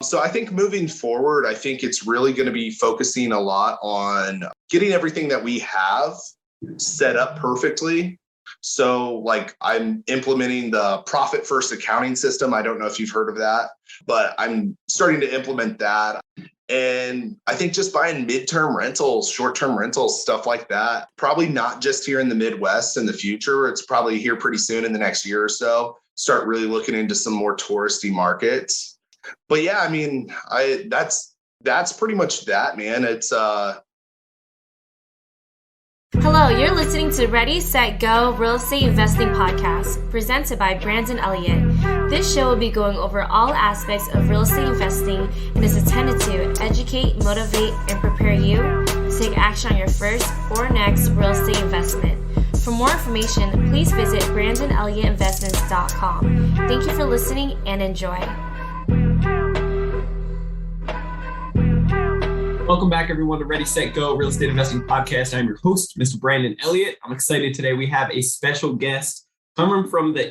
So I think moving forward, I think it's really going to be focusing a lot on getting everything that we have set up perfectly. So like I'm implementing the profit first accounting system. I don't know if you've heard of that, but I'm starting to implement that. And I think just buying midterm rentals, short-term rentals, stuff like that, probably not just here in the Midwest in the future. It's probably here pretty soon in the next year or so. Start really looking into some more touristy markets. But yeah, I mean, that's pretty much that, man. It's Hello, you're listening to Ready, Set, Go Real Estate Investing Podcast, presented by Brandon Elliott. This show will be going over all aspects of real estate investing and is intended to educate, motivate, and prepare you to take action on your first or next real estate investment. For more information, please visit BrandonElliottInvestments.com. Thank you for listening and enjoy. Welcome back, everyone, to Ready, Set, Go Real Estate Investing Podcast. I'm your host, Mr. Brandon Elliott. I'm excited today. We have a special guest coming from the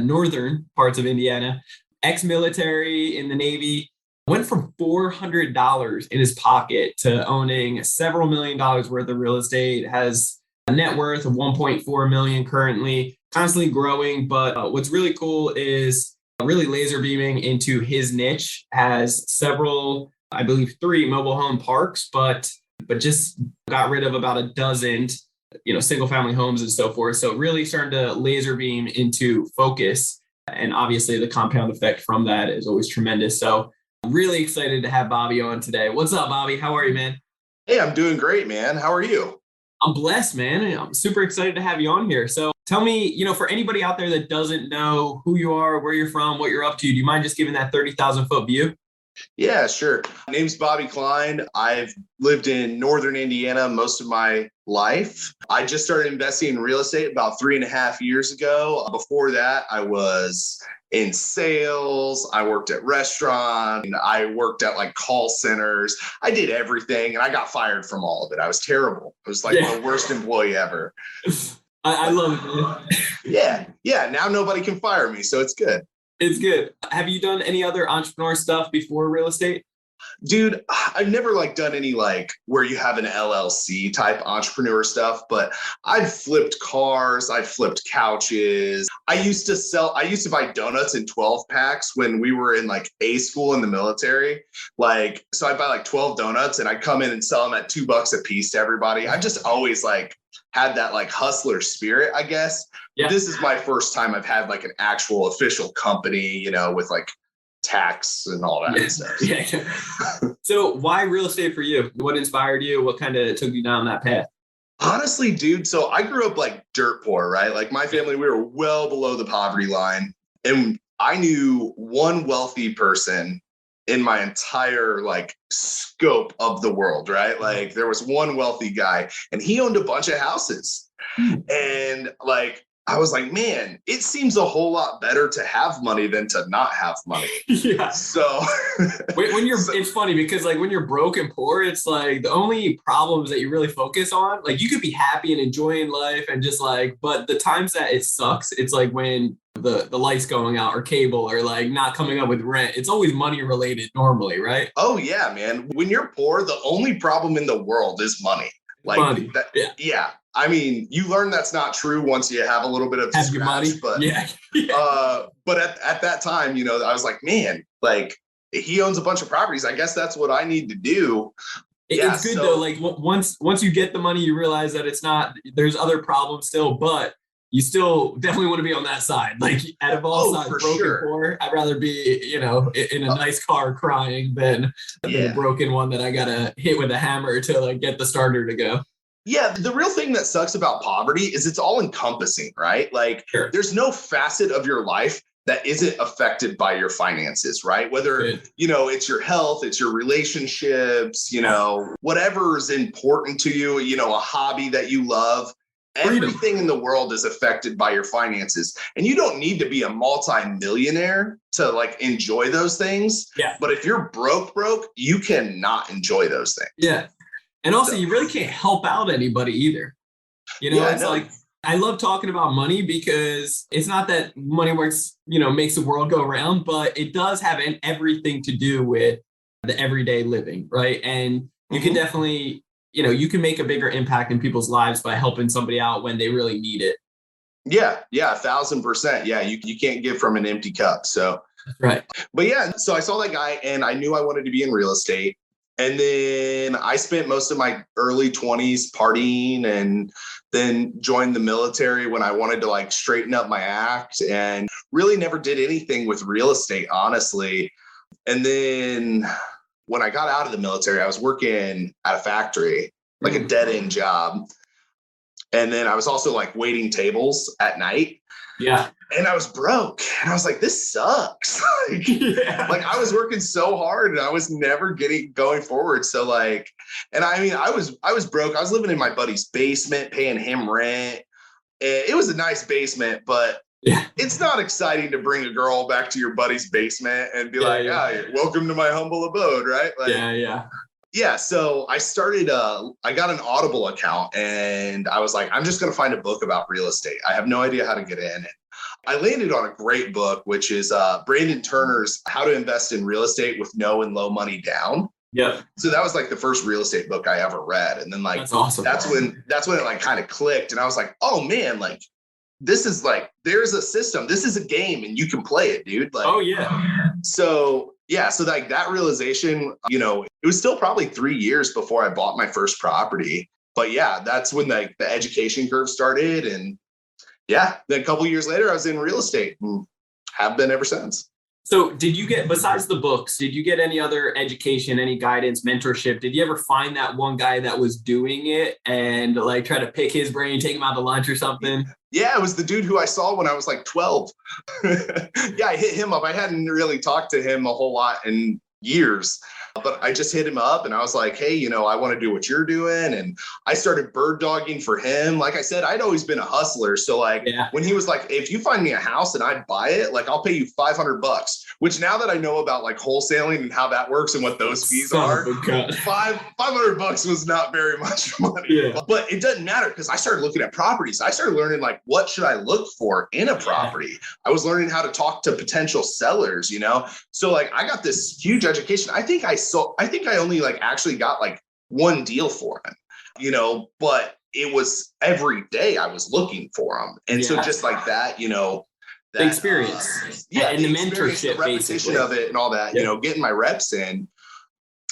northern parts of Indiana, ex-military in the Navy, went from $400 in his pocket to owning several $1 million worth of real estate, has a net worth of $1.4 million currently, constantly growing. But what's really cool is really laser beaming into his niche, has several, I believe 3 mobile home parks, but just got rid of about a dozen, single family homes and so forth. So really starting to laser beam into focus. And obviously the compound effect from that is always tremendous. So I'm really excited to have Bobby on today. What's up, Bobby? How are you, man? Hey, I'm doing great, man. How are you? I'm blessed, man. I'm super excited to have you on here. So tell me, for anybody out there that doesn't know who you are, where you're from, what you're up to, do you mind just giving that 30,000 foot view? Yeah, sure. My name's Bobby Kline. I've lived in northern Indiana most of my life. I just started investing in real estate about 3.5 years ago. Before that, I was in sales. I worked at restaurants. I worked at like call centers. I did everything and I got fired from all of it. I was terrible. I was like the worst employee ever. I love it, man. Yeah. Now nobody can fire me, so it's good. It's good. Have you done any other entrepreneur stuff before real estate? Dude, I've never done any where you have an LLC type entrepreneur stuff, but I've flipped cars, I've flipped couches. I used to buy donuts in 12 packs when we were in A school in the military. So I'd buy 12 donuts and I'd come in and sell them at $2 a piece to everybody. I've just always had that hustler spirit, I guess. Yeah. This is my first time I've had an actual official company, with tax and all that stuff. Yeah. So why real estate for you? What inspired you? What kind of took you down that path? Honestly, dude, so I grew up dirt poor, right? My family, we were well below the poverty line. And I knew one wealthy person in my entire scope of the world, right? There was one wealthy guy and he owned a bunch of houses. And I was like, man, it seems a whole lot better to have money than to not have money. Yeah. So it's funny because when you're broke and poor, it's the only problems that you really focus on, you could be happy and enjoying life and just but the times that it sucks, it's when the lights going out or cable or not coming up with rent. It's always money related normally, right? Oh yeah, man. When you're poor, the only problem in the world is money. Money. Yeah. I mean, you learn that's not true once you have a little bit of have your money, but but at that time, I was like, man, he owns a bunch of properties. I guess that's what I need to do. It's good though. Once you get the money, you realize that it's not. There's other problems still, but you still definitely want to be on that side. Out of all sides, broken poor, I'd rather be, in a nice car crying than a broken one that I gotta hit with a hammer to get the starter to go. Yeah, the real thing that sucks about poverty is it's all encompassing, right? Sure. There's no facet of your life that isn't affected by your finances, right? Whether, it's your health, it's your relationships, whatever is important to you, a hobby that you love. Everything in the world is affected by your finances. And you don't need to be a multi-millionaire to enjoy those things. Yeah. But if you're broke, you cannot enjoy those things. Yeah. And also, you really can't help out anybody either. It's I love talking about money because it's not that money works, makes the world go round, but it does have everything to do with the everyday living, right? And you can definitely, you can make a bigger impact in people's lives by helping somebody out when they really need it. Yeah, 1,000%. Yeah, you can't give from an empty cup. So, right. But yeah, so I saw that guy and I knew I wanted to be in real estate. And then I spent most of my early 20s partying and then joined the military when I wanted to like straighten up my act and really never did anything with real estate, honestly. And then when I got out of the military, I was working at a factory, like a dead end job. And then I was also like waiting tables at night. Yeah. And I was broke. And I was like, this sucks. Like I was working so hard and I was never going forward. So like, and I mean, I was broke. I was living in my buddy's basement, paying him rent. It was a nice basement, but it's not exciting to bring a girl back to your buddy's basement and be welcome to my humble abode, right? Like, Yeah, so I started, I got an Audible account and I was like, I'm just going to find a book about real estate. I have no idea how to get in. I landed on a great book, which is Brandon Turner's How to Invest in Real Estate with No and Low Money Down. Yeah. So that was like the first real estate book I ever read. And then like, that's awesome. That's when it like kind of clicked. And I was like, oh man, like this is like, there's a system. This is a game and you can play it, dude. Like, oh yeah. So like that realization, it was still probably 3 years before I bought my first property. But yeah, that's when the education curve started. And then a couple of years later, I was in real estate and have been ever since. So did you get, besides the books, did you get any other education, any guidance, mentorship? Did you ever find that one guy that was doing it and like try to pick his brain, take him out to lunch or something? Yeah, it was the dude who I saw when I was like 12. I hit him up. I hadn't really talked to him a whole lot in years, but I just hit him up and I was like, hey, I want to do what you're doing. And I started bird dogging for him. Like I said, I'd always been a hustler. So like when he was like, if you find me a house and I'd buy it, like I'll pay you $500, which now that I know about like wholesaling and how that works and what those fees are, $500 was not very much money. Yeah. But it doesn't matter because I started looking at properties. I started learning like, what should I look for in a property? I was learning how to talk to potential sellers, So like I got this huge education. I think I only like actually got like one deal for him, but it was every day I was looking for them. And so just like that, the experience. And the mentorship, the repetition of it and all that, getting my reps in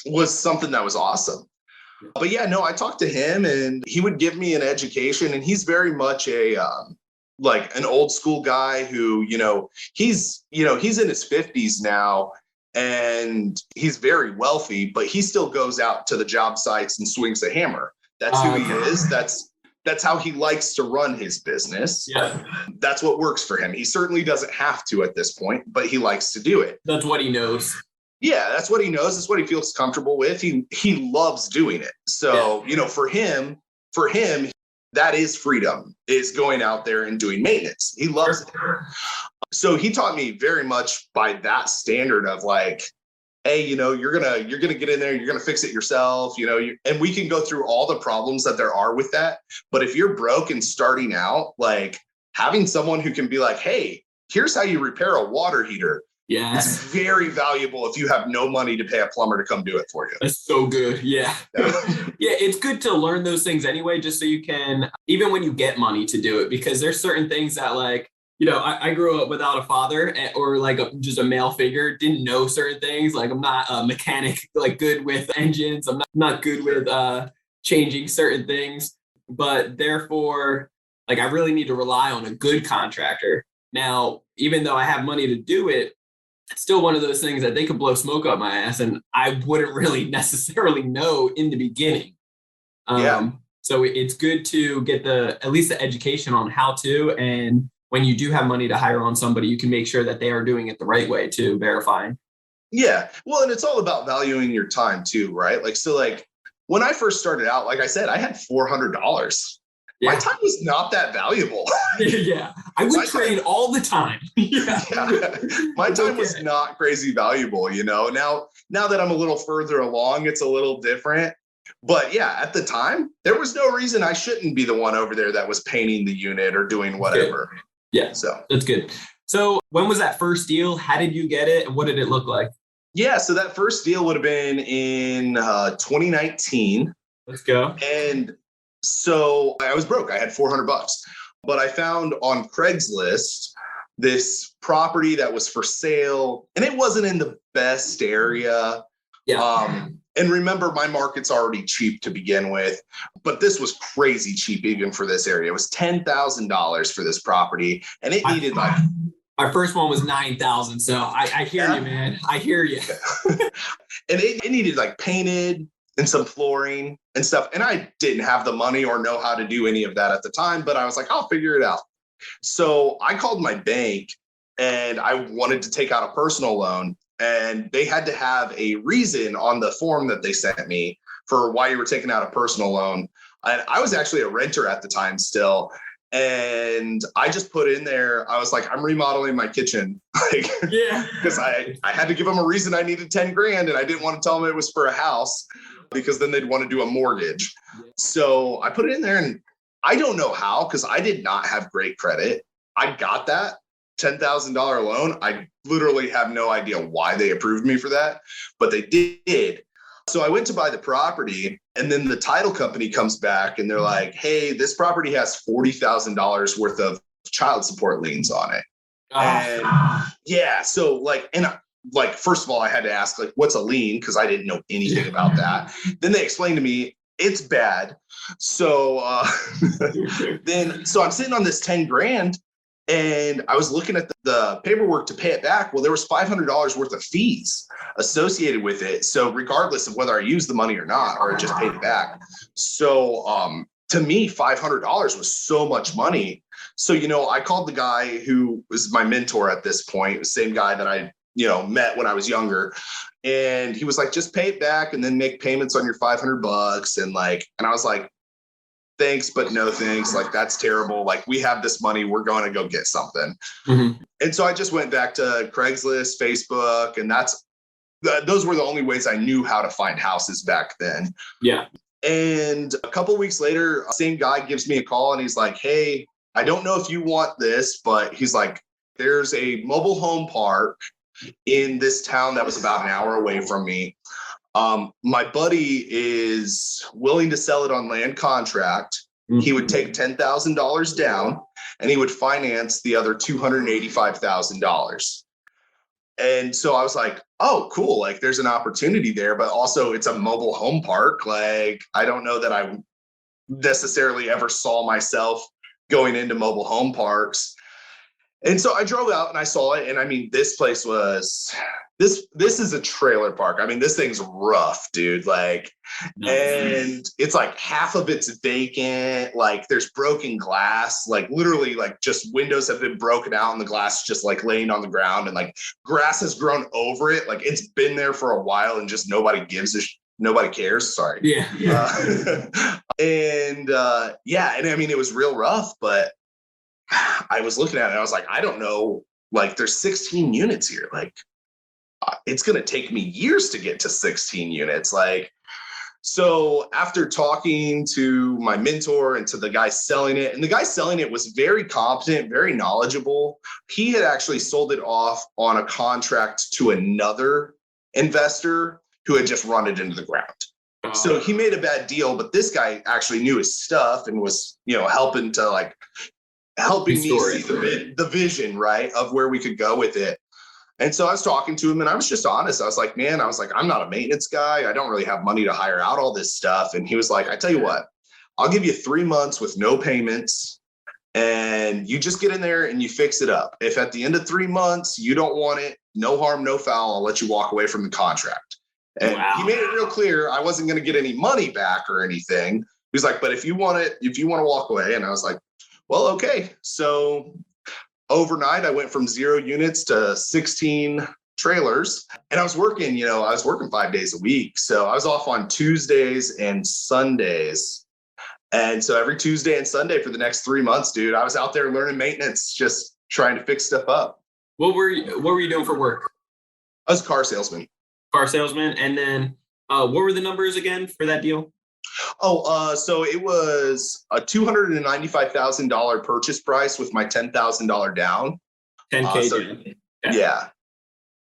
was something that was awesome. But I talked to him and he would give me an education and he's very much like an old school guy who, he's in his 50s now. And he's very wealthy, but he still goes out to the job sites and swings a hammer. That's who he is. That's how he likes to run his business. Yeah. That's what works for him. He certainly doesn't have to at this point, but he likes to do it. That's what he knows. Yeah, that's what he knows. That's what he feels comfortable with. He loves doing it. So, for him, that is freedom, is going out there and doing maintenance. He loves it. So he taught me very much by that standard of like, hey, you're gonna get in there, you're gonna fix it yourself, and we can go through all the problems that there are with that. But if you're broke and starting out, like having someone who can be like, hey, here's how you repair a water heater. Yeah, it's very valuable if you have no money to pay a plumber to come do it for you. That's so good. Yeah. It's good to learn those things anyway, just so you can, even when you get money to do it, because there's certain things that like, I grew up without a father or like just a male figure, didn't know certain things. Like I'm not a mechanic, like good with engines. I'm not good with changing certain things, but therefore, like I really need to rely on a good contractor. Now, even though I have money to do it, it's still one of those things that they could blow smoke up my ass and I wouldn't really necessarily know in the beginning. So it's good to get at least the education on how to, and when you do have money to hire on somebody, you can make sure that they are doing it the right way to verify. Yeah. Well, and it's all about valuing your time too, right? Like, so like when I first started out, like I said, I had $400. My time was not that valuable. Yeah. I would trade all the time. My time was not crazy valuable, Now that I'm a little further along, it's a little different. But yeah, at the time, there was no reason I shouldn't be the one over there that was painting the unit or doing whatever. Yeah, so that's good. So when was that first deal? How did you get it? And what did it look like? Yeah, so that first deal would have been in 2019. Let's go. And so I was broke. I had $400, but I found on Craigslist this property that was for sale, and it wasn't in the best area. Yeah. And remember, my market's already cheap to begin with, but this was crazy cheap even for this area. It was $10,000 for this property, and it needed like. Our first one was 9,000. So I hear you, man. I hear you. And it needed like painted and some flooring and stuff. And I didn't have the money or know how to do any of that at the time, but I was like, I'll figure it out. So I called my bank and I wanted to take out a personal loan, and they had to have a reason on the form that they sent me for why you were taking out a personal loan. And I was actually a renter at the time still. And I just put in there, I was like, I'm remodeling my kitchen. Like, yeah, because I had to give them a reason I needed 10 grand, and I didn't want to tell them it was for a house because then they'd want to do a mortgage. So I put it in there, and I don't know how, because I did not have great credit. I got that $10,000 loan. I literally have no idea why they approved me for that, but they did. So I went to buy the property, and then the title company comes back and they're like, hey, this property has $40,000 worth of child support liens on it. And yeah, so like, first of all, I had to ask, like, what's a lien? Because I didn't know anything about that. Then they explained to me it's bad. So so I'm sitting on this 10 grand, and I was looking at the paperwork to pay it back. Well, there was $500 worth of fees associated with it. So regardless of whether I used the money or not, or I just paid it back. So to me, $500 was so much money. So, I called the guy who was my mentor at this point, the same guy that I, met when I was younger. And he was like, just pay it back and then make payments on your $500. And I was like, thanks, but no thanks. Like, that's terrible. Like, we have this money. We're going to go get something. Mm-hmm. And so I just went back to Craigslist, Facebook, and those were the only ways I knew how to find houses back then. Yeah. And a couple of weeks later, same guy gives me a call, and he's like, hey, I don't know if you want this, but he's like, there's a mobile home park in this town that was about an hour away from me. My buddy is willing to sell it on land contract. Mm-hmm. He would take $10,000 down, and he would finance the other $285,000. And so I was like, oh, cool. Like, there's an opportunity there, but also it's a mobile home park. Like, I don't know that I necessarily ever saw myself going into mobile home parks. And so I drove out and I saw it. And I mean, this place was, this is a trailer park. I mean, this thing's rough, dude. Like, and it's like half of it's vacant. Like, there's broken glass, like literally like just windows have been broken out and the glass is just like laying on the ground, and like grass has grown over it. Like, it's been there for a while and just nobody cares. Sorry. Yeah. And I mean, it was real rough, but I was looking at it and I was like, I don't know, like, there's 16 units here. Like, it's going to take me years to get to 16 units. Like, so after talking to my mentor and to the guy selling it, and the guy selling it was very competent, very knowledgeable. He had actually sold it off on a contract to another investor who had just run it into the ground. So he made a bad deal, but this guy actually knew his stuff and was, helping me see the vision, right, of where we could go with it. And so I was talking to him and I was just honest. I was like, I'm not a maintenance guy. I don't really have money to hire out all this stuff. And he was like, I tell you what, I'll give you 3 months with no payments, and you just get in there and you fix it up. If at the end of 3 months you don't want it, no harm, no foul, I'll let you walk away from the contract. And He made it real clear I wasn't going to get any money back or anything. He was like, but if you want to walk away. And I was like, well, okay. So overnight, I went from 0 units to 16 trailers, and I was working 5 days a week. So I was off on Tuesdays and Sundays. And so every Tuesday and Sunday for the next 3 months, dude, I was out there learning maintenance, just trying to fix stuff up. What were you doing for work? I was a car salesman. Car salesman. And then What were the numbers again for that deal? So it was a $295,000 purchase price with my $10,000 down. 10K So down. Okay. yeah.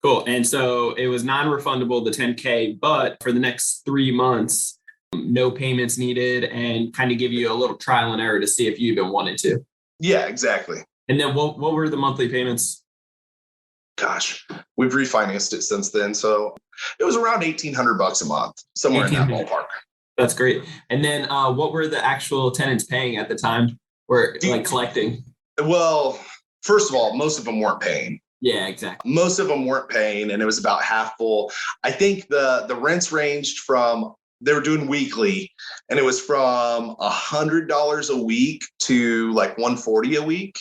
Cool. And so it was non-refundable, the 10K, but for the next 3 months, no payments needed, and kind of give you a little trial and error to see if you even wanted to. Yeah, exactly. And then what were the monthly payments? Gosh, we've refinanced it since then. So it was around $1,800 a month, somewhere in that ballpark. That's great. And then what were the actual tenants paying at the time? Or like collecting? Well, first of all, most of them weren't paying. Yeah, exactly. Most of them weren't paying, and it was about half full. I think the rents ranged from, they were doing weekly, and it was from $100 a week to like $140 a week.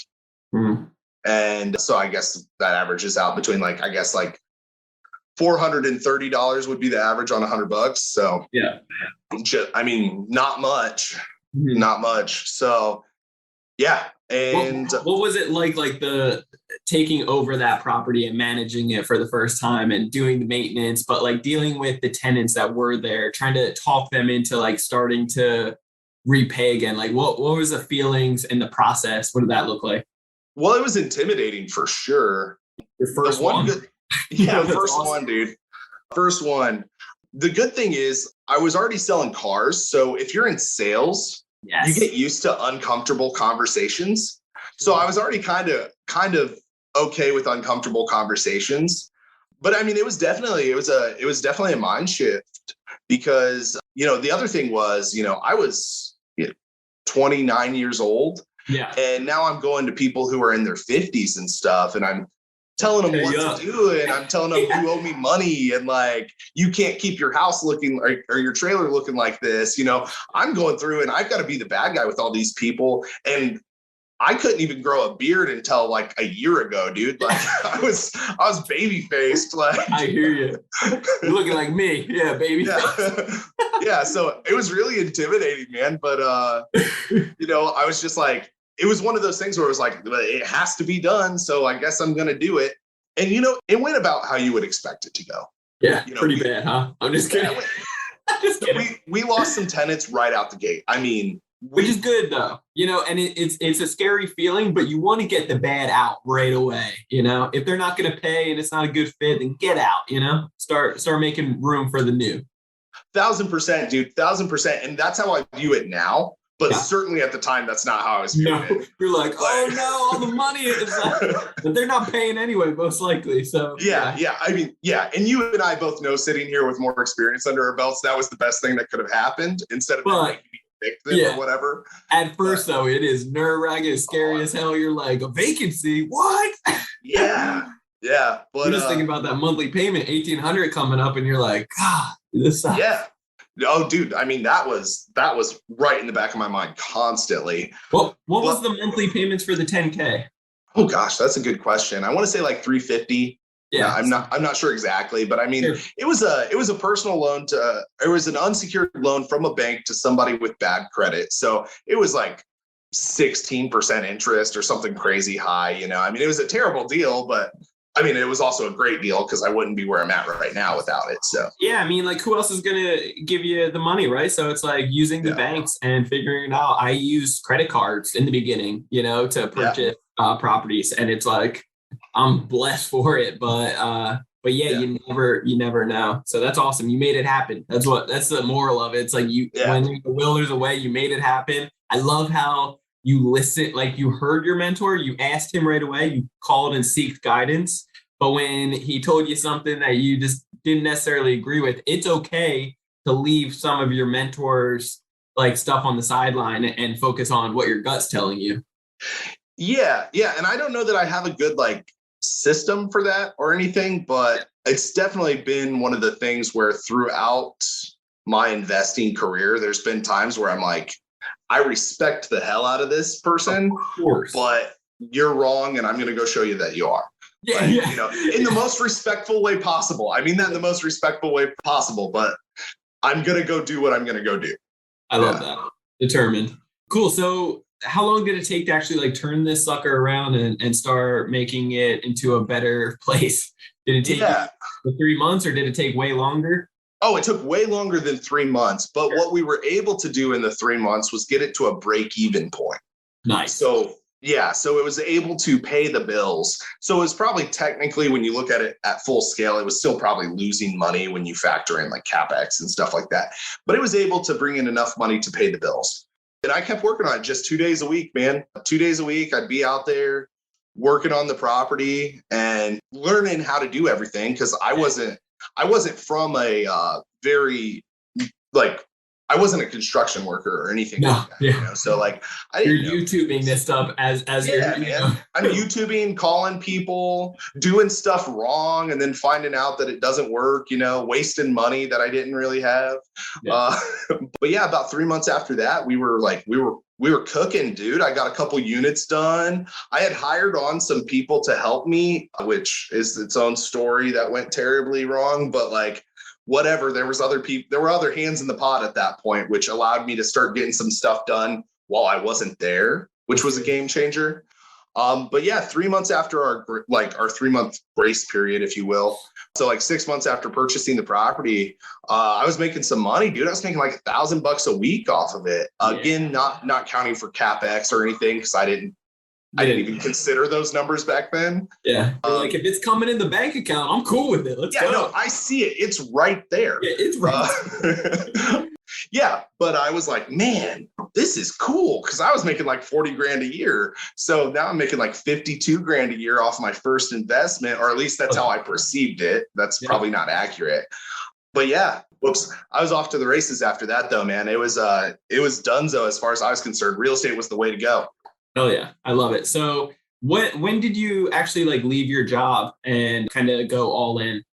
Mm-hmm. And so I guess that averages out between like $430 would be the average on $100. So yeah, I mean, not much, mm-hmm. not much. So yeah. And what was it like the taking over that property and managing it for the first time and doing the maintenance, but like dealing with the tenants that were there, trying to talk them into like starting to repay again? Like what was the feelings in the process? What did that look like? Well, it was intimidating for sure. Your first one? Yeah, first awesome one, dude. First one. The good thing is I was already selling cars. So if you're in sales, yes, you get used to uncomfortable conversations. So I was already kind of okay with uncomfortable conversations. But I mean, it was definitely a mind shift because, the other thing was, I was 29 years old. Yeah. And now I'm going to people who are in their 50s and stuff, and I'm telling them what to do, and I'm telling them you owe me money, and like you can't keep your house looking or your trailer looking like this. I'm going through and I've got to be the bad guy with all these people, and I couldn't even grow a beard until like a year ago, dude. Like I was baby faced. Like I hear you. You're looking like me. Yeah, baby. Yeah. Yeah. So it was really intimidating, man. But I was just like, it was one of those things where it was like, it has to be done. So I guess I'm gonna do it. And it went about how you would expect it to go. Yeah, pretty bad, huh? I'm just kidding. Just kidding. We lost some tenants right out the gate. I mean, which is good though, and it's a scary feeling, but you want to get the bad out right away. If they're not going to pay and it's not a good fit, then get out. Start making room for the new. 1,000%, dude, 1,000%, and that's how I view it now. But certainly at the time, that's not how I was viewing it. You're like, oh no, all the money is but they're not paying anyway, most likely. So yeah. I mean, yeah, and you and I both know, sitting here with more experience under our belts, that was the best thing that could have happened instead of making me victim or whatever. At first, though, it is nerve-wracking, scary as hell. You're like, a vacancy? What? Yeah. But you're just thinking about that monthly payment, $1,800 coming up, and you're like, God, this sucks. Yeah. Oh, dude. I mean, that was right in the back of my mind constantly. What was the monthly payments for the 10K? Oh gosh, that's a good question. I want to say like $350. Yeah, I'm not sure exactly, but I mean, sure. It was a personal loan it was an unsecured loan from a bank to somebody with bad credit. So it was like 16% interest or something crazy high, I mean, it was a terrible deal, but I mean, it was also a great deal because I wouldn't be where I'm at right now without it. So yeah, I mean, like who else is going to give you the money, right? So it's like using the banks and figuring it out. I used credit cards in the beginning, to purchase properties, and it's like, I'm blessed for it, but you never know. So that's awesome. You made it happen. That's the moral of it. It's like when the will there's a way, you made it happen. I love how you listen, like you heard your mentor, you asked him right away, you called and seeked guidance. But when he told you something that you just didn't necessarily agree with, it's okay to leave some of your mentors like stuff on the sideline and focus on what your gut's telling you. Yeah. And I don't know that I have a good like system for that or anything, but it's definitely been one of the things where throughout my investing career, there's been times where I'm like, I respect the hell out of this person, but you're wrong, and I'm going to go show you that you are. Yeah, in the most respectful way possible. I mean that in the most respectful way possible, but I'm going to go do what I'm going to go do. I love that. Determined. Cool. So how long did it take to actually like turn this sucker around and start making it into a better place? Did it take you 3 months, or did it take way longer? Oh, it took way longer than 3 months. But what we were able to do in the 3 months was get it to a break-even point. Nice. So yeah, so it was able to pay the bills. So it was probably technically, when you look at it at full scale, it was still probably losing money when you factor in like CapEx and stuff like that. But it was able to bring in enough money to pay the bills. And I kept working on it just 2 days a week, man. 2 days a week, I'd be out there working on the property and learning how to do everything, because I wasn't from a very like, I wasn't a construction worker or anything like that. Yeah. You know? So like, you're YouTubing this stuff as you're, man. I'm YouTubing, calling people, doing stuff wrong, and then finding out that it doesn't work, wasting money that I didn't really have. Yeah. But yeah, about 3 months after that, we were cooking, dude. I got a couple units done. I had hired on some people to help me, which is its own story that went terribly wrong, but like, whatever, there were other hands in the pot at that point, which allowed me to start getting some stuff done while I wasn't there, which was a game changer. But yeah, 3 months after our 3-month grace period, if you will. So like 6 months after purchasing the property, I was making some money, dude. I was making like $1,000 a week off of it. Again, not counting for CapEx or anything, because I didn't even consider those numbers back then. Yeah. Like, if it's coming in the bank account, I'm cool with it. Let's go. No, I see it. It's right there. Yeah, it's right. Yeah. But I was like, man, this is cool. Cause I was making like 40 grand a year. So now I'm making like 52 grand a year off my first investment, or at least that's how I perceived it. That's probably not accurate. But yeah, I was off to the races after that though, man. It was donezo as far as I was concerned. Real estate was the way to go. Oh yeah, I love it. So when did you actually like leave your job and kind of go all in?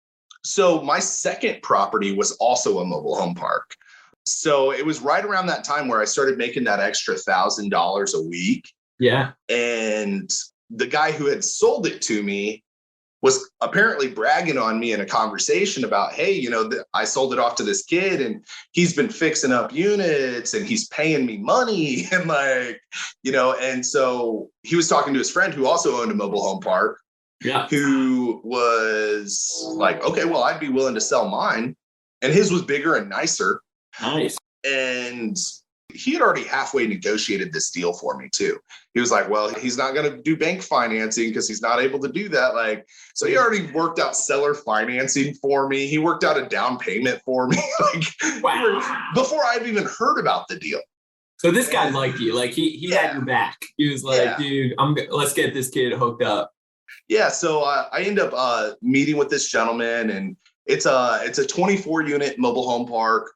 So my second property was also a mobile home park. So it was right around that time where I started making that extra $1,000 a week. Yeah. And the guy who had sold it to me was apparently bragging on me in a conversation about, hey, I sold it off to this kid and he's been fixing up units and he's paying me money. And like, and so he was talking to his friend who also owned a mobile home park, who was like, okay, well, I'd be willing to sell mine. And his was bigger and nicer. Nice. And he had already halfway negotiated this deal for me too. He was like, well, he's not going to do bank financing because he's not able to do that. Like, so he already worked out seller financing for me. He worked out a down payment for me. Like, wow. Before I've even heard about the deal. So this guy liked you. Like he had your back. He was like, dude, let's get this kid hooked up. Yeah. So I end up meeting with this gentleman, and it's a 24 unit mobile home park.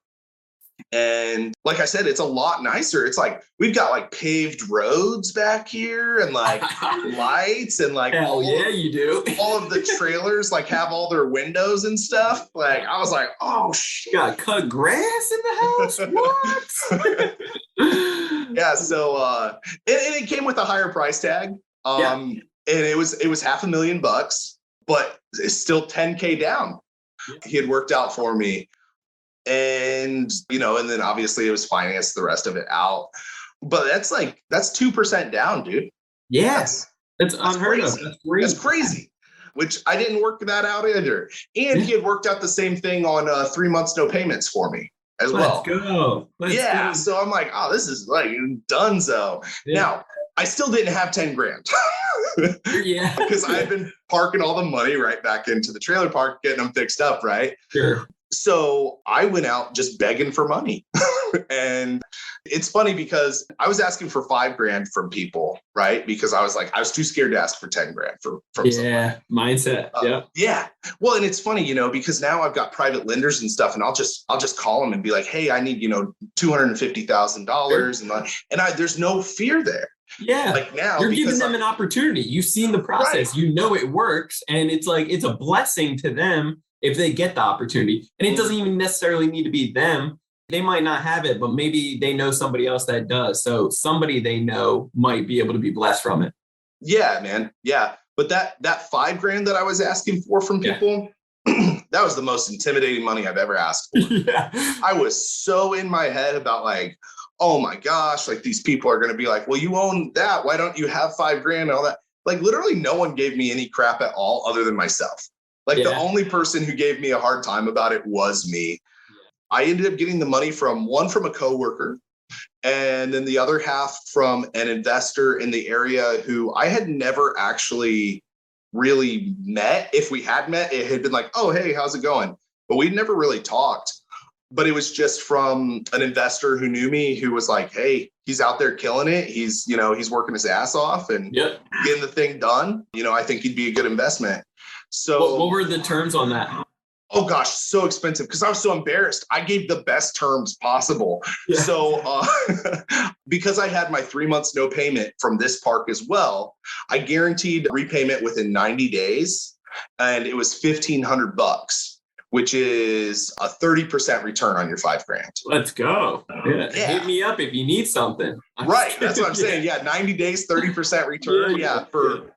And like I said, it's a lot nicer. It's like, we've got like paved roads back here and like lights and like, hell yeah, you do. All of the trailers like have all their windows and stuff. Like, I was like, oh shit. You got cut grass in the house? What? Yeah. So, it came with a higher price tag. And it was $500,000, but it's still 10K down. Yeah. He had worked out for me. And, and then obviously it was financed the rest of it out. But that's 2% down, dude. Yes. That's unheard of. That's crazy. Which I didn't work that out either. And he had worked out the same thing on 3 months, no payments for me as well. Let's go. Let's go. So I'm like, oh, this is like donezo. Yeah. Now, I still didn't have 10 grand. Yeah. Because I've been parking all the money right back into the trailer park, getting them fixed up, right? Sure. So I went out just begging for money. And it's funny because I was asking for $5,000 from people, right? Because I was too scared to ask for 10 grand from someone. Mindset. Yeah. Well, and it's funny, because now I've got private lenders and stuff, and I'll just call them and be like, hey, I need, $250,000. And there's no fear there. Yeah. Like now you're giving them an opportunity. You've seen the process, right. It works. And it's like, it's a blessing to them if they get the opportunity. And it doesn't even necessarily need to be them. They might not have it, but maybe they know somebody else that does. So somebody they know might be able to be blessed from it. Yeah, man. Yeah. But that $5,000 that I was asking for from people, that was the most intimidating money I've ever asked for. Yeah. I was so in my head about like, oh my gosh, like these people are going to be like, well, you own that. Why don't you have $5,000 and all that? Like literally no one gave me any crap at all other than myself. Like the only person who gave me a hard time about it was me. I ended up getting the money from a coworker, and then the other half from an investor in the area who I had never actually really met. If we had met, it had been like, oh, hey, how's it going? But we'd never really talked. But it was just from an investor who knew me, who was like, hey, he's out there killing it. He's working his ass off and getting the thing done. I think he'd be a good investment. So what were the terms on that? Oh gosh, so expensive because I was so embarrassed. I gave the best terms possible. Yeah. So because I had my 3 months no payment from this park as well, I guaranteed repayment within 90 days, and it was $1,500, which is a 30% return on your $5,000. Let's go. Yeah. Hit me up if you need something. Right. That's what I'm saying. Yeah. 90 days, 30% return. Yeah. For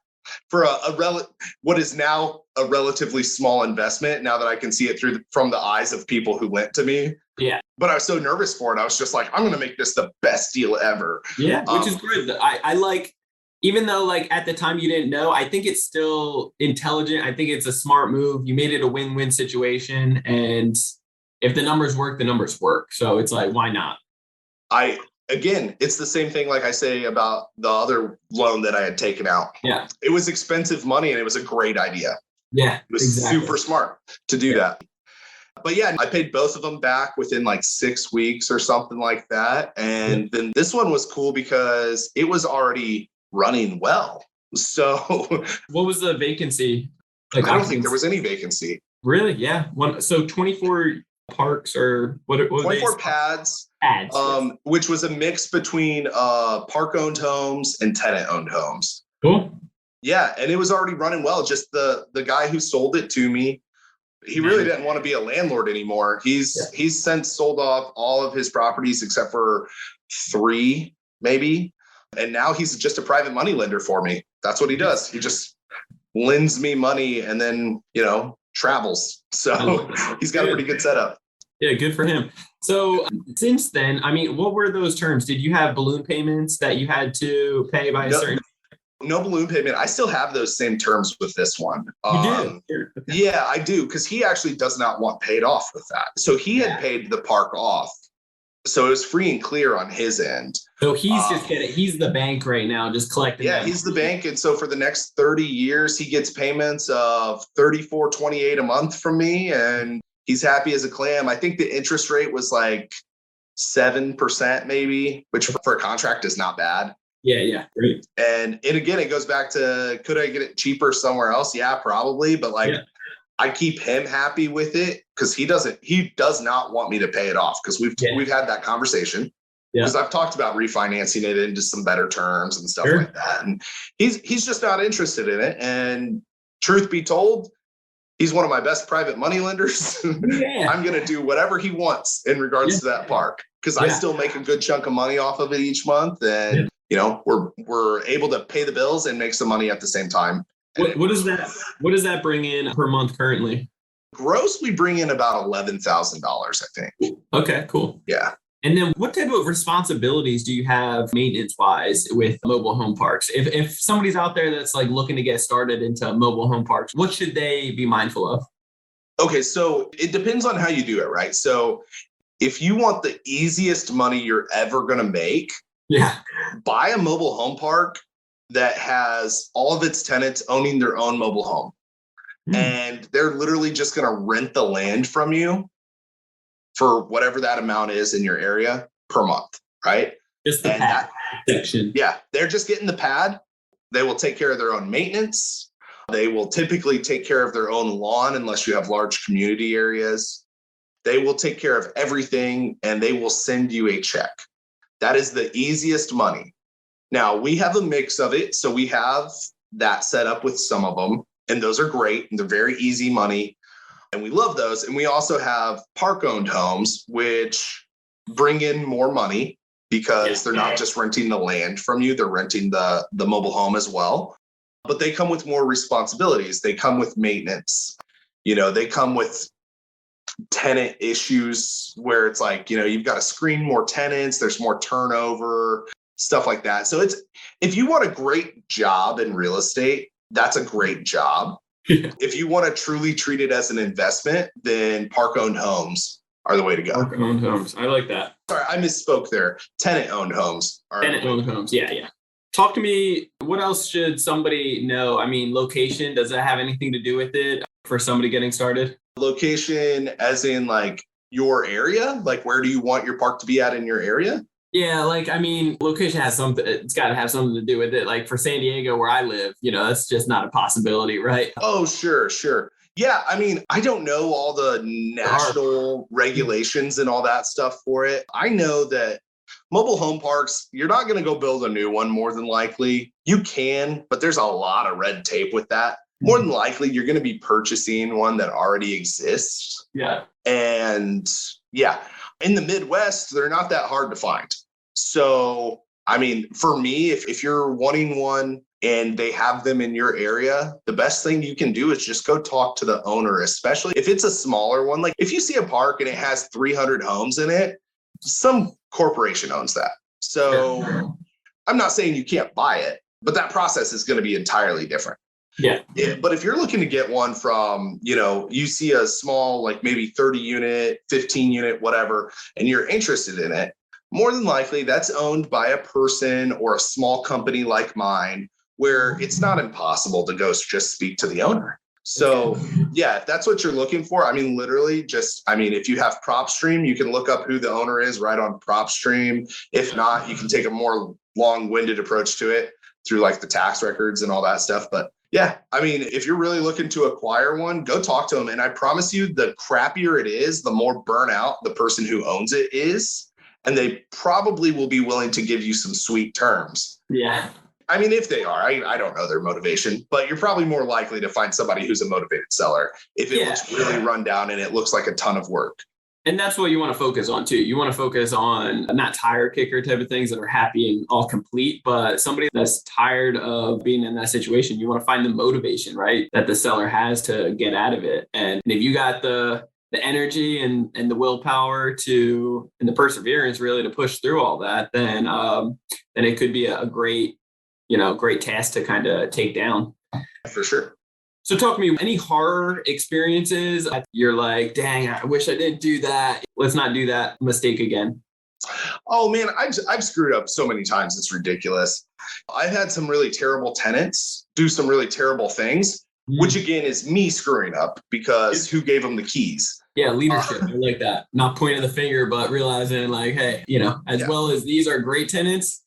what is now a relatively small investment, now that I can see it from the eyes of people who lent to me. Yeah. But I was so nervous for it. I was just like, I'm going to make this the best deal ever. Yeah. Which is good. I like, even though like at the time you didn't know, I think it's still intelligent. I think it's a smart move. You made it a win-win situation. And if the numbers work, the numbers work. So it's like, why not? Again, it's the same thing like I say about the other loan that I had taken out. Yeah. It was expensive money and it was a great idea. Yeah. It was super smart to do that. But yeah, I paid both of them back within like 6 weeks or something like that. And then this one was cool because it was already running well. So what was the vacancy? I don't think there was any vacancy. Really? Yeah. So 24 parks or what 24 pads, which was a mix between park-owned homes and tenant-owned homes. Cool. Yeah, and it was already running well. Just the guy who sold it to me, he really didn't want to be a landlord anymore. He's since sold off all of his properties except for 3, maybe. And now he's just a private money lender for me. That's what he does. He just lends me money and then, travels. So he's got a pretty good setup. Yeah, good for him. So since then, I mean, what were those terms? Did you have balloon payments that you had to pay by a certain? No balloon payment. I still have those same terms with this one. You do? Yeah, I do. Because he actually does not want paid off with that. So he had paid the park off. So it was free and clear on his end. So he's just he's the bank right now, just collecting. Yeah, he's the bank. And so for the next 30 years, he gets payments of $34.28 a month from me. And he's happy as a clam. I think the interest rate was like 7% maybe, which for a contract is not bad. Yeah, great. And again, it goes back to, could I get it cheaper somewhere else? Yeah, probably. But I keep him happy with it because he does not want me to pay it off because we've had that conversation. Because I've talked about refinancing it into some better terms and stuff like that. And he's just not interested in it. And truth be told, he's one of my best private money lenders. Yeah. I'm going to do whatever he wants in regards to that park because I still make a good chunk of money off of it each month. And, we're able to pay the bills and make some money at the same time. What does that bring in per month currently? Gross, we bring in about $11,000, I think. Okay, cool. Yeah. And then what type of responsibilities do you have maintenance-wise with mobile home parks? If somebody's out there that's like looking to get started into mobile home parks, what should they be mindful of? Okay, so it depends on how you do it, right? So if you want the easiest money you're ever going to make, buy a mobile home park that has all of its tenants owning their own mobile home. And they're literally just going to rent the land from you for whatever that amount is in your area per month, right? Just the pad section. Yeah, they're just getting the pad. They will take care of their own maintenance. They will typically take care of their own lawn unless you have large community areas. They will take care of everything and they will send you a check. That is the easiest money. Now, we have a mix of it. So we have that set up with some of them, and those are great. And they're very easy money. And we love those. And we also have park-owned homes, which bring in more money because they're not just renting the land from you. They're renting the mobile home as well. But they come with more responsibilities. They come with maintenance. They come with tenant issues where it's like, you've got to screen more tenants. There's more turnover, stuff like that. So if you want a great job in real estate, that's a great job. If you want to truly treat it as an investment, then park-owned homes are the way to go. Owned homes. I like that. Sorry, I misspoke there. Tenant-owned homes. Tenant-owned homes. Yeah, yeah. Talk to me. What else should somebody know? I mean, location, does that have anything to do with it for somebody getting started? Location as in like your area? Like where do you want your park to be at in your area? Yeah, like, I mean, location has something, it's got to have something to do with it. Like for San Diego, where I live, that's just not a possibility, right? Oh, sure. Yeah, I mean, I don't know all the national regulations and all that stuff for it. I know that mobile home parks, you're not going to go build a new one more than likely. You can, but there's a lot of red tape with that. More than likely, you're going to be purchasing one that already exists. Yeah. And yeah, in the Midwest, they're not that hard to find. So, I mean, for me, if you're wanting one and they have them in your area, the best thing you can do is just go talk to the owner, especially if it's a smaller one. Like if you see a park and it has 300 homes in it, some corporation owns that. So I'm not saying you can't buy it, but that process is going to be entirely different. Yeah. But if you're looking to get one from, you see a small, like maybe 30 unit, 15 unit, whatever, and you're interested in it, more than likely that's owned by a person or a small company like mine, where it's not impossible to go just speak to the owner. So yeah, if that's what you're looking for, I mean, literally if you have PropStream, you can look up who the owner is right on PropStream. If not, you can take a more long-winded approach to it through like the tax records and all that stuff. But yeah, I mean, if you're really looking to acquire one, go talk to them. And I promise you, the crappier it is, the more burnout the person who owns it is. And they probably will be willing to give you some sweet terms. Yeah. I mean, if they are, I don't know their motivation, but you're probably more likely to find somebody who's a motivated seller if it looks really run down and it looks like a ton of work. And that's what you want to focus on too. You want to focus on not tire kicker type of things that are happy and all complete, but somebody that's tired of being in that situation. You want to find the motivation, right, that the seller has to get out of it. And if you got the energy and the willpower and the perseverance really to push through all that, then it could be a great task to kind of take down. For sure. So talk to me, any horror experiences? You're like, dang, I wish I didn't do that. Let's not do that mistake again. Oh man, I've screwed up so many times. It's ridiculous. I've had some really terrible tenants do some really terrible things, which again is me screwing up because who gave them the keys? Yeah, leadership. I like that. Not pointing the finger, but realizing like, hey, well as these are great tenants,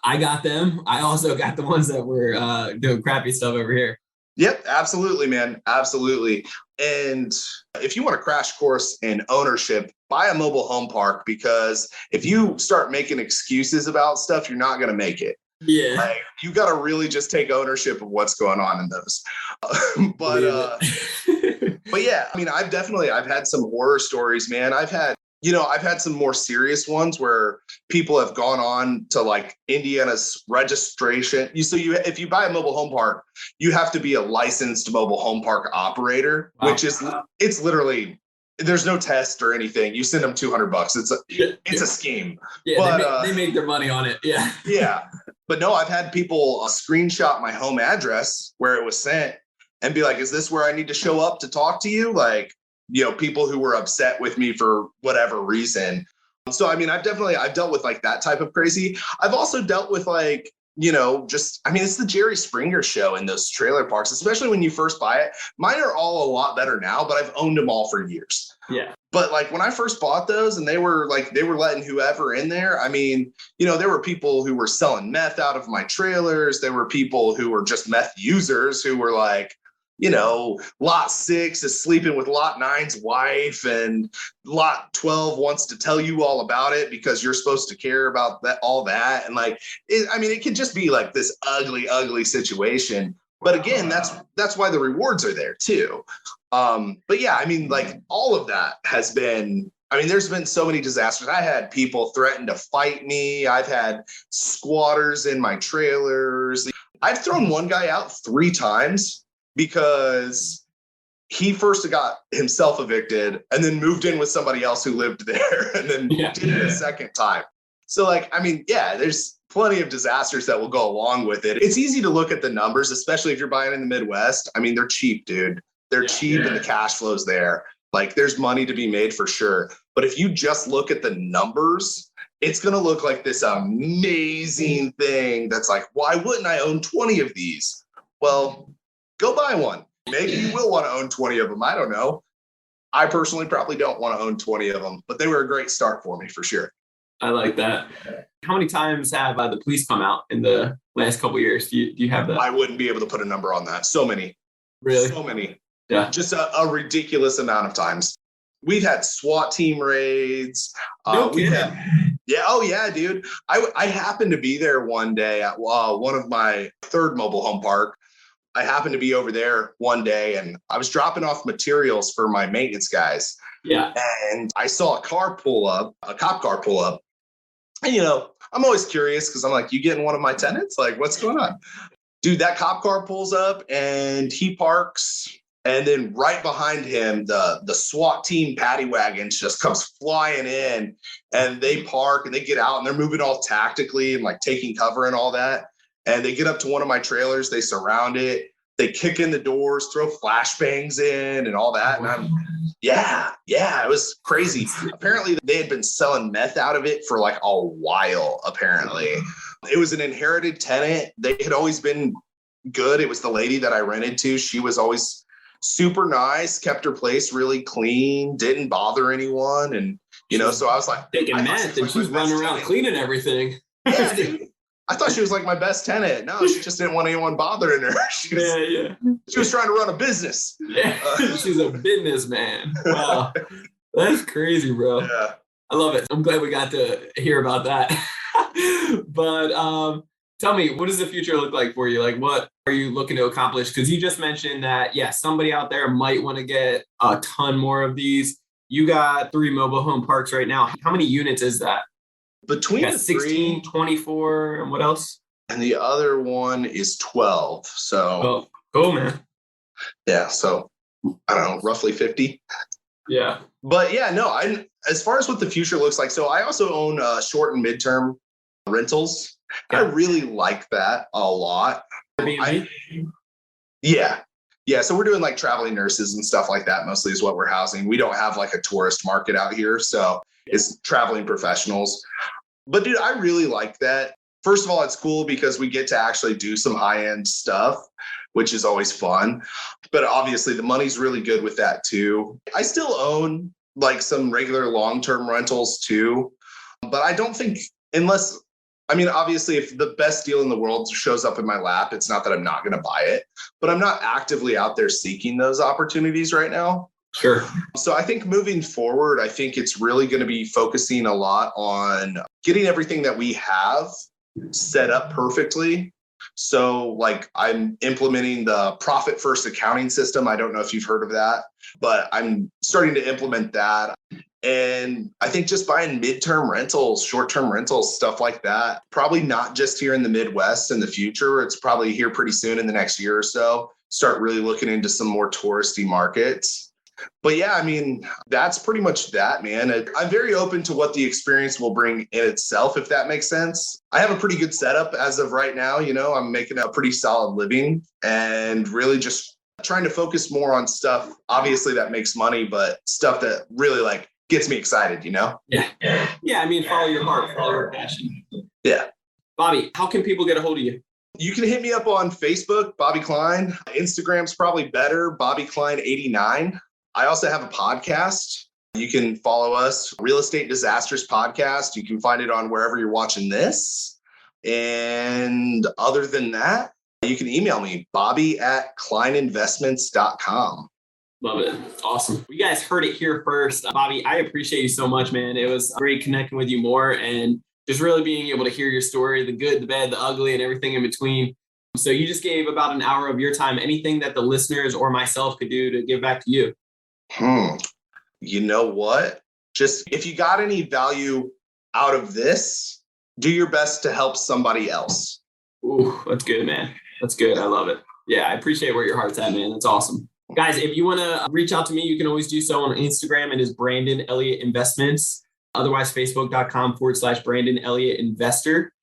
I got them. I also got the ones that were doing crappy stuff over here. Yep, absolutely, man. Absolutely. And if you want to crash course in ownership, buy a mobile home park, because if you start making excuses about stuff, you're not going to make it. Yeah. Like, you got to really just take ownership of what's going on in those. But yeah, I mean, I've had some horror stories, man. I've had some more serious ones where people have gone on to like Indiana's registration. If you buy a mobile home park, you have to be a licensed mobile home park operator, which is, it's literally, there's no test or anything. You send them $200. It's a scheme. Yeah, but they make their money on it. Yeah. Yeah. But no, I've had people screenshot my home address where it was sent and be like, is this where I need to show up to talk to you? Like, people who were upset with me for whatever reason. So, I mean, I've dealt with like that type of crazy. I've also dealt with like, it's the Jerry Springer show in those trailer parks, especially when you first buy it. Mine are all a lot better now, but I've owned them all for years. Yeah. But like when I first bought those and they were letting whoever in there, I mean, there were people who were selling meth out of my trailers. There were people who were just meth users who were like, lot 6 is sleeping with lot 9's wife and lot 12 wants to tell you all about it because you're supposed to care about all that. And like, it can just be like this ugly, ugly situation. But again, that's why the rewards are there too. But yeah, I mean, like all of that has been, there's been so many disasters. I had people threaten to fight me. I've had squatters in my trailers. I've thrown one guy out 3 times because he first got himself evicted and then moved in with somebody else who lived there and then did it a second time. So like, there's plenty of disasters that will go along with it. It's easy to look at the numbers, especially if you're buying in the Midwest. They're cheap, dude. They're cheap and the cash flow's there. Like there's money to be made for sure. But if you just look at the numbers, it's going to look like this amazing thing that's like, why wouldn't I own 20 of these? Well, go buy one. Maybe you will want to own 20 of them. I don't know. I personally probably don't want to own 20 of them, but they were a great start for me for sure. I like that. How many times have the police come out in the last couple of years? Do you have that? I wouldn't be able to put a number on that. So many. Really? So many. Yeah. Just a ridiculous amount of times. We've had SWAT team raids. No We've kidding. had, yeah. Oh yeah, dude. I happened to be there one day at one of my third mobile home park. I happened to be over there one day and I was dropping off materials for my maintenance guys. Yeah. And I saw a cop car pull up. And, I'm always curious because I'm like, you getting one of my tenants? Like, what's going on? Dude, that cop car pulls up and he parks. And then right behind him, the SWAT team paddy wagons just comes flying in and they park and they get out and they're moving all tactically and like taking cover and all that. And they get up to one of my trailers, they surround it, they kick in the doors, throw flashbangs in and all that. And it was crazy. Apparently they had been selling meth out of it for like a while, apparently. It was an inherited tenant. They had always been good. It was the lady that I rented to. She was always super nice, kept her place really clean, didn't bother anyone. And, so I was like, taking meth and she's running around cleaning everything. Yeah, dude. I thought she was like my best tenant. No, she just didn't want anyone bothering her. She was trying to run a business. Yeah, she's a businessman. Wow. That's crazy, bro. Yeah. I love it. I'm glad we got to hear about that. But tell me, what does the future look like for you? Like, what are you looking to accomplish? Because you just mentioned that, somebody out there might want to get a ton more of these. You got 3 mobile home parks right now. How many units is that? Between the 16, 24, and what else? And the other one is 12. So, cool, man. Yeah. So, I don't know, roughly 50. Yeah. But as far as what the future looks like, so I also own short and midterm rentals. Yeah. I really like that a lot. Yeah. So we're doing like traveling nurses and stuff like that mostly is what we're housing. We don't have like a tourist market out here. So it's traveling professionals. But dude, I really like that. First of all, it's cool because we get to actually do some high-end stuff, which is always fun. But obviously the money's really good with that too. I still own like some regular long-term rentals too. But I don't think obviously if the best deal in the world shows up in my lap, it's not that I'm not going to buy it, but I'm not actively out there seeking those opportunities right now. Sure. So I think moving forward, I think it's really going to be focusing a lot on getting everything that we have set up perfectly. So like I'm implementing the profit first accounting system. I don't know if you've heard of that, but I'm starting to implement that. And I think just buying midterm rentals, short-term rentals, stuff like that, probably not just here in the Midwest in the future. It's probably here pretty soon in the next year or so. Start really looking into some more touristy markets. But that's pretty much that, man. I'm very open to what the experience will bring in itself, if that makes sense. I have a pretty good setup as of right now. I'm making a pretty solid living and really just trying to focus more on stuff, obviously that makes money, but stuff that really like gets me excited, Yeah. Follow your heart, follow your passion. Yeah. Bobby, how can people get a hold of you? You can hit me up on Facebook, Bobby Kline. Instagram's probably better, Bobby Kline 89. I also have a podcast. You can follow us, Real Estate Disasters Podcast. You can find it on wherever you're watching this. And other than that, you can email me, bobby@klineinvestments.com. Love it. Awesome. You guys heard it here first. Bobby, I appreciate you so much, man. It was great connecting with you more and just really being able to hear your story, the good, the bad, the ugly, and everything in between. So you just gave about an hour of your time. Anything that the listeners or myself could do to give back to you? You know what? Just if you got any value out of this, do your best to help somebody else. Ooh, that's good, man. That's good. I love it. Yeah, I appreciate where your heart's at, man. That's awesome. Guys, if you want to reach out to me, you can always do so on Instagram. It is Brandon Elliott Investments. Otherwise, Facebook.com/Brandon Elliott Investor.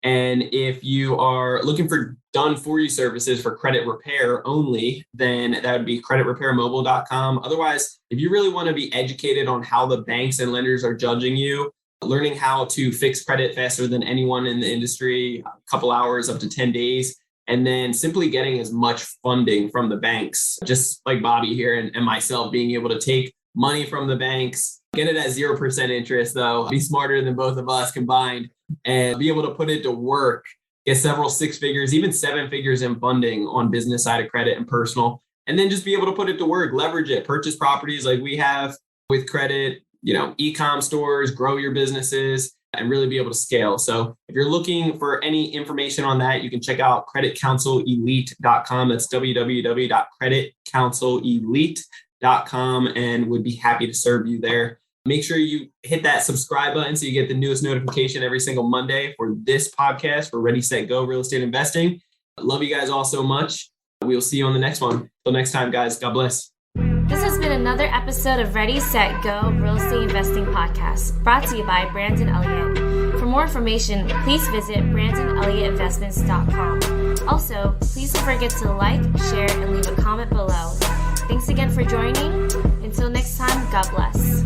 And if you are looking for done for you services for credit repair only, then that would be creditrepairmobile.com. Otherwise, if you really want to be educated on how the banks and lenders are judging you, learning how to fix credit faster than anyone in the industry, a couple hours up to 10 days, and then simply getting as much funding from the banks, just like Bobby here and myself, being able to take money from the banks, get it at 0% interest though, be smarter than both of us combined, and be able to put it to work, get several 6 figures, even 7 figures in funding on business side of credit and personal, and then just be able to put it to work, leverage it, purchase properties like we have with credit, e-com stores, grow your businesses, and really be able to scale. So if you're looking for any information on that, you can check out creditcounselelite.com. That's www.creditcounselelite.com, and would be happy to serve you there. Make sure you hit that subscribe button so you get the newest notification every single Monday for this podcast for Ready, Set, Go Real Estate Investing. I love you guys all so much. We'll see you on the next one. Till next time, guys. God bless. This has been another episode of Ready, Set, Go Real Estate Investing Podcast, brought to you by Brandon Elliott. For more information, please visit BrandonElliottInvestments.com. Also, please don't forget to like, share, and leave a comment below. Thanks again for joining. Until next time, God bless.